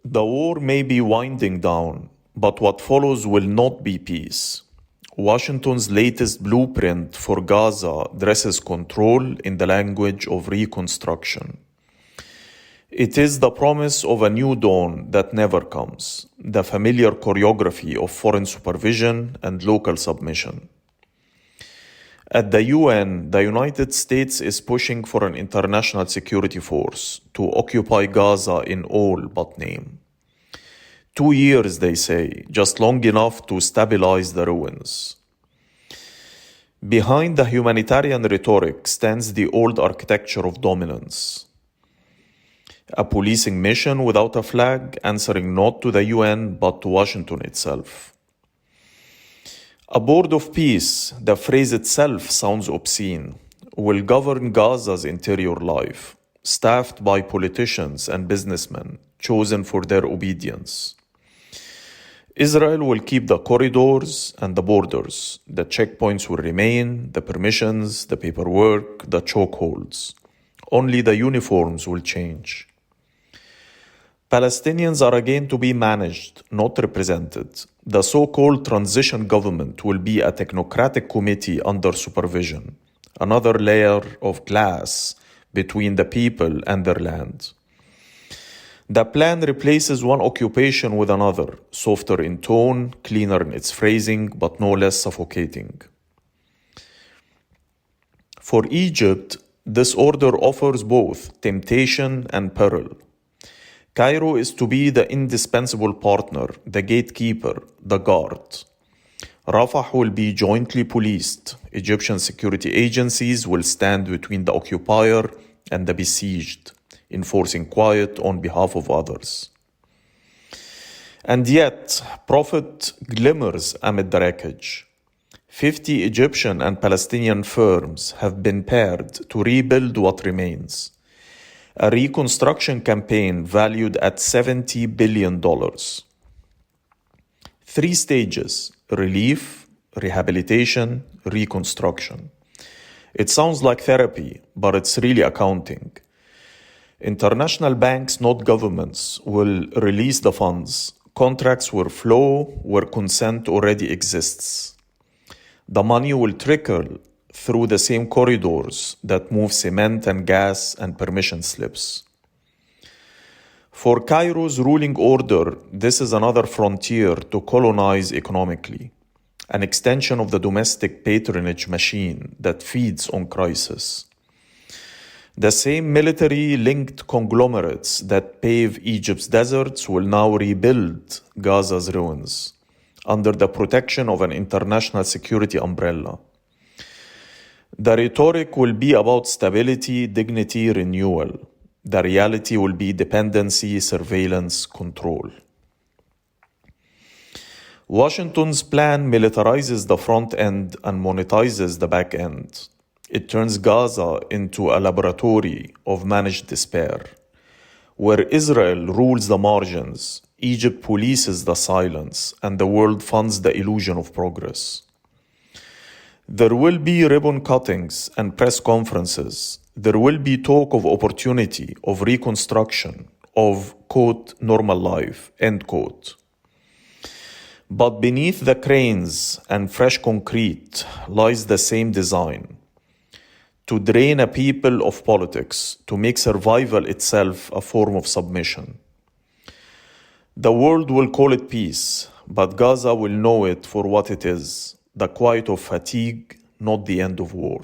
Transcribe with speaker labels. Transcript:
Speaker 1: The war may be winding down, but what follows will not be peace. Washington's latest blueprint for Gaza dresses control in the language of reconstruction. It is the promise of a new dawn that never comes, the familiar choreography of foreign supervision and local submission. At the UN, the United States is pushing for an international security force to occupy Gaza in all but name. 2 years, they say, just long enough to stabilize the ruins. Behind the humanitarian rhetoric stands the old architecture of dominance. A policing mission without a flag, answering not to the UN but to Washington itself. A board of peace, the phrase itself sounds obscene, will govern Gaza's interior life, staffed by politicians and businessmen chosen for their obedience. Israel will keep the corridors and the borders. The checkpoints will remain, the permissions, the paperwork, the chokeholds. Only the uniforms will change. Palestinians are again to be managed, not represented. The so-called transition government will be a technocratic committee under supervision, another layer of glass between the people and their land. The plan replaces one occupation with another, softer in tone, cleaner in its phrasing, but no less suffocating. For Egypt, this order offers both temptation and peril. Cairo is to be the indispensable partner, the gatekeeper, the guard. Rafah will be jointly policed. Egyptian security agencies will stand between the occupier and the besieged, enforcing quiet on behalf of others. And yet, profit glimmers amid the wreckage. 50 Egyptian and Palestinian firms have been paired to rebuild what remains. A reconstruction campaign valued at $70 billion. 3 stages: relief, rehabilitation, reconstruction. It sounds like therapy, but it's really accounting. International banks, not governments, will release the funds. Contracts will flow where consent already exists. The money will trickle through the same corridors that move cement and gas and permission slips. For Cairo's ruling order, this is another frontier to colonize economically, an extension of the domestic patronage machine that feeds on crisis. The same military-linked conglomerates that pave Egypt's deserts will now rebuild Gaza's ruins under the protection of an international security umbrella. The rhetoric will be about stability, dignity, renewal. The reality will be dependency, surveillance, control. Washington's plan militarizes the front end and monetizes the back end. It turns Gaza into a laboratory of managed despair. Where Israel rules the margins, Egypt polices the silence, and the world funds the illusion of progress. There will be ribbon cuttings and press conferences. There will be talk of opportunity, of reconstruction, of, quote, normal life, end quote. But beneath the cranes and fresh concrete lies the same design: to drain a people of politics, to make survival itself a form of submission. The world will call it peace, but Gaza will know it for what it is: the quiet of fatigue, not the end of war.